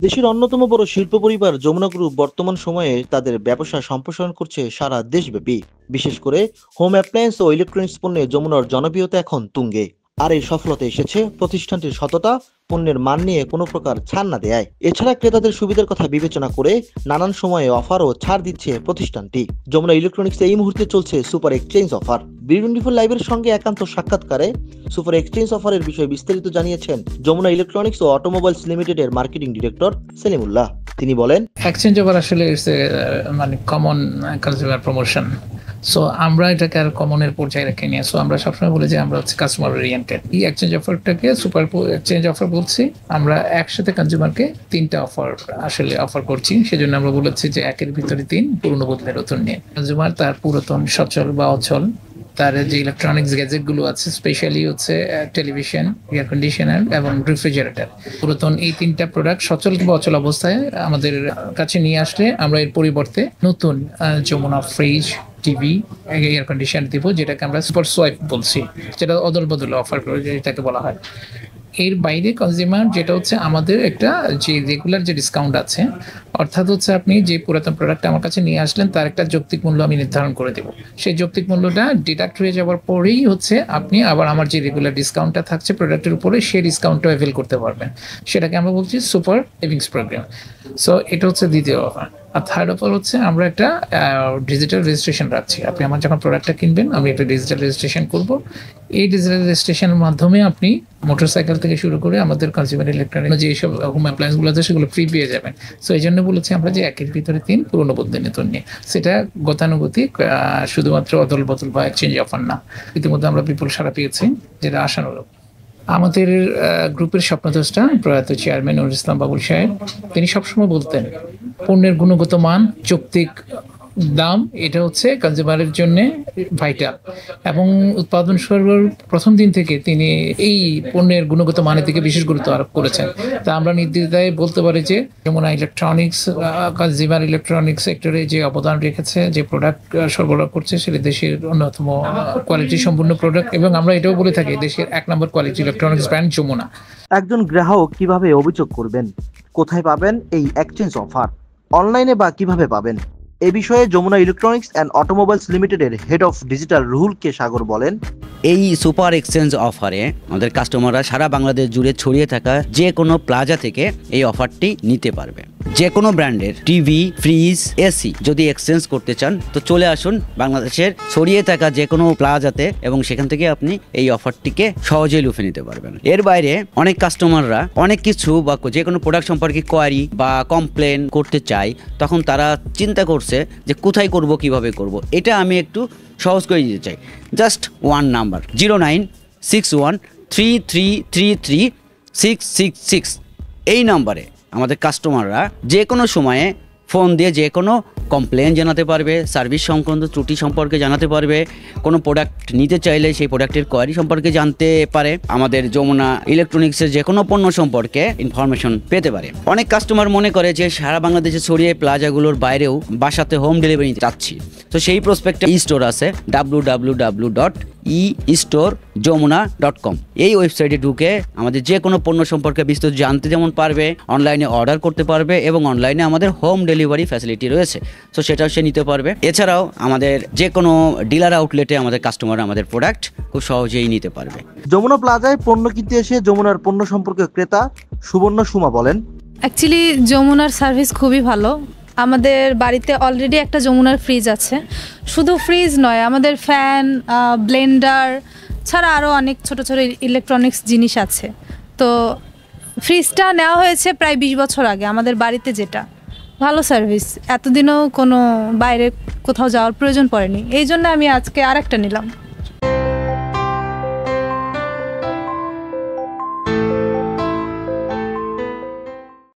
দেশের অন্যতম বড় শিল্প পরিবার যমুনা গ্রুপ বর্তমান সময়ে তাদের ব্যবসা সম্প্রসারণ করছে সারা দেশব্যাপী। বিশেষ করে হোম অ্যাপ্লায়েন্স ও ইলেকট্রনিক্স পণ্যে যমুনার জনপ্রিয়তা এখন তুঙ্গে। আর এই সফলতা এসেছে প্রতিষ্ঠানটির সততা, পণ্যের মান নিয়ে কোনো প্রকার ছাড় না দেয়। এছাড়া ক্রেতাদের সুবিধার কথা বিবেচনা করে নানান সময়ে অফার ও ছাড় দিচ্ছে প্রতিষ্ঠানটি। যমুনা ইলেকট্রনিক্স এই মুহূর্তে চলছে সুপার এক্সচেঞ্জ অফার। B24 লাইভের সঙ্গে একান্ত সাক্ষাৎকারে সুপার এক্সচেঞ্জ অফারের বিষয়ে বিস্তারিত জানিয়েছেন যমুনা ইলেকট্রনিক্স ও অটোমোবাইলস লিমিটেডের মার্কেটিং ডিরেক্টর সেলিমুল্লাহ। তিনি বলেন, এক্সচেঞ্জ অফার আসলে মানে কমন কনজিউমার প্রমোশন। সো আমরা এটাকে আর কমনের পর্যায়ে রেখে নিয়ে আমরা সবসময় বলি যে আমরা হচ্ছে কাস্টমার ওরিয়েন্টেড। এই এক্সচেঞ্জ অফারটাকে সুপার এক্সচেঞ্জ অফার বলছি। আমরা একসাথে কনজিউমারকে 3টা অফার আসলে অফার করছি। সেজন্য আমরা বলেছি যে একের ভিতরে 3, পুরনো বদলে নতুন নিয়ে। কনজিউমার তার পুরাতন সচল বা অচল তার যে ইলেকট্রনিক্স গ্যাজেট গুলো আছে, স্পেশালি হচ্ছে টেলিভিশন, এয়ার কন্ডিশনার এবং রেফ্রিজারেটর, পুরাতন এই 3টা প্রোডাক্ট সচল বা অচল অবস্থায় আমাদের কাছে নিয়ে আসলে আমরা এর পরিবর্তে নতুন Jamuna fridge, TV, air conditioner দিব, যেটাকে আমরা সুপার সোয়াইপ বলছি, যেটা অদল বদলে অফার করে যেটাকে বলা হয়। এর বাইরে কনজিউমার যেটা হচ্ছে আমাদের একটা যে রেগুলার যে ডিসকাউন্ট আছে, অর্থাৎ হচ্ছে আপনি যে পুরাতন প্রোডাক্টটা আমার কাছে নিয়ে আসলেন তার একটা যৌক্তিক মূল্য আমি নির্ধারণ করে দেবো। সেই যৌক্তিক মূল্যটা ডিডাক্ট হয়ে যাওয়ার পরেই হচ্ছে আপনি আবার আমার যে রেগুলার ডিসকাউন্টটা থাকছে প্রোডাক্টের উপরে, সেই ডিসকাউন্টটা অ্যাভেল করতে পারবেন। সেটাকে আমরা বলছি সুপার সেভিংস প্রোগ্রাম। সো এটা হচ্ছে দ্বিতীয় অফার। আর থার্ড অফার হচ্ছে আমরা একটা ডিজিটাল রেজিস্ট্রেশন রাখছি। আপনি আমার যখন প্রোডাক্টটা কিনবেন আমি একটা ডিজিটাল রেজিস্ট্রেশন করব। এই ডিজিটাল রেজিস্ট্রেশনের মাধ্যমে আপনি মোটরসাইকেল থেকে শুরু করে আমাদের কনজিউমার ইলেকট্রনিক্স যে সব হোম অ্যাপ্লায়েন্সগুলো আছে সেগুলো ফ্রি পেয়ে যাবেন। সো এই জন্য বলেছি আমরা যে একের ভিতরে 3, পুরনো বদলে নতুন নিয়ে। সেটা গতানুগতিক, শুধুমাত্র অদল বদল বা এক্সচেঞ্জ অফার না। ইতিমধ্যে আমরা বিপুল সাড়া পেয়েছি, যেটা আশানুরূপ। আমাদের গ্রুপের স্বপ্নদ্রষ্টা প্রয়াত চেয়ারম্যান নুরুল ইসলাম বাবুল সাহেব, তিনি সবসময় বলতেন পণ্যের গুণগত মান, যৌক্তিক দাম, এটা হচ্ছে কনজিউমারের জন্য ভাইটাল। এবং উৎপাদন শুরুর প্রথম দিন থেকে তিনি এই পণ্যের গুণগত মানের দিকে বিশেষ গুরুত্ব আরোপ করেছেন। তা আমরা নির্দ্বিধায় বলতে পারি যে যমুনা ইলেকট্রনিক্স কনজিউমার ইলেকট্রনিক্স সেক্টরে যে অবদান রেখেছে, যে প্রোডাক্ট সরবরাহ করছে, সেটা দেশের অন্যতম কোয়ালিটি সম্পূর্ণ প্রোডাক্ট। এবং আমরা এটাও বলে থাকি দেশের 1 নম্বর কোয়ালিটি ইলেকট্রনিক্স ব্র্যান্ড যমুনা। একজন গ্রাহক কিভাবে অভিযোগ করবেন, কোথায় পাবেন এই এক্সচেঞ্জ অফার, অনলাইনে বা কিভাবে পাবেন, এ বিষয়ে যমুনা ইলেকট্রনিক্স অ্যান্ড অটোমোবাইলস লিমিটেডের হেড অফ ডিজিটাল রুহুল কে সাগর বলেন, এই সুপার এক্সচেঞ্জ অফারে আমাদের কাস্টমাররা সারা বাংলাদেশ জুড়ে ছড়িয়ে থাকা যে কোনো প্লাজা থেকে এই অফারটি নিতে পারবে। যে কোনো ব্র্যান্ডের টিভি, ফ্রিজ, এসি যদি এক্সচেঞ্জ করতে চান তো চলে আসুন বাংলাদেশের ছড়িয়ে থাকা যে কোনো প্লাজাতে, এবং সেখান থেকে আপনি এই অফারটিকে সহজেই লুফে নিতে পারবেন। এর বাইরে অনেক কাস্টমাররা অনেক কিছু বা যে কোনো প্রোডাক্ট সম্পর্কে কোয়ারি বা কমপ্লেন করতে চায়, তখন তারা চিন্তা করছে যে কোথায় করব, কিভাবে করব। এটা আমি একটু সহজ করে দিতে চাই। জাস্ট 1 নাম্বার 096133333666, এই নাম্বারে আমাদের কাস্টমাররা যে কোনো সময়ে ফোন দিয়ে যে কোনো কমপ্লেন জানাতে পারবে, সার্ভিস সংক্রান্ত ত্রুটি সম্পর্কে জানাতে পারবে, কোনো প্রোডাক্ট নিতে চাইলে সেই প্রোডাক্টের কোয়ারি সম্পর্কে জানতে পারে, আমাদের যমুনা ইলেকট্রনিক্সের যে কোনো পণ্য সম্পর্কে ইনফরমেশন পেতে পারে। অনেক কাস্টমার মনে করে যে সারা বাংলাদেশে ছড়িয়ে প্লাজাগুলোর বাইরেও বাসাতে হোম ডেলিভারি নিতে চাচ্ছি, তো সেই প্রসপেক্টে স্টোর আছে www.estore.jomuna.com। এই ওয়েবসাইটে ঢুকে আমাদের যে কোনো পণ্য সম্পর্কে বিস্তারিত জানতে যেমন পারবে, অনলাইনে অর্ডার করতে পারবে, এবং অনলাইনে আমাদের হোম ডেলিভারি ফ্যাসিলিটি রয়েছে, তো সেটাও সে নিতে পারবে। এছাড়াও আমাদের যে কোনো ডিলার আউটলেটে আমাদের কাস্টমার আমাদের প্রোডাক্ট খুব সহজেই নিতে পারবে। যমুনা প্লাজায় পণ্য কিনতে এসে যমুনার পণ্য সম্পর্কে ক্রেতা সুবর্ণ সুমা বলেন, অ্যাকচুয়ালি যমুনার সার্ভিস খুবই ভালো। আমাদের বাড়িতে অলরেডি একটা যমুনার ফ্রিজ আছে। শুধু ফ্রিজ নয়, আমাদের ফ্যান, ব্লেন্ডার ছাড়া আরও অনেক ছোট ছোট ইলেকট্রনিক্স জিনিস আছে। তো ফ্রিজটা নেওয়া হয়েছে প্রায় 20 বছর আগে আমাদের বাড়িতে, যেটা ভালো সার্ভিস। এতদিনও কোনো বাইরে কোথাও যাওয়ার প্রয়োজন পড়েনি, এই জন্য আমি আজকে আরেকটা নিলাম।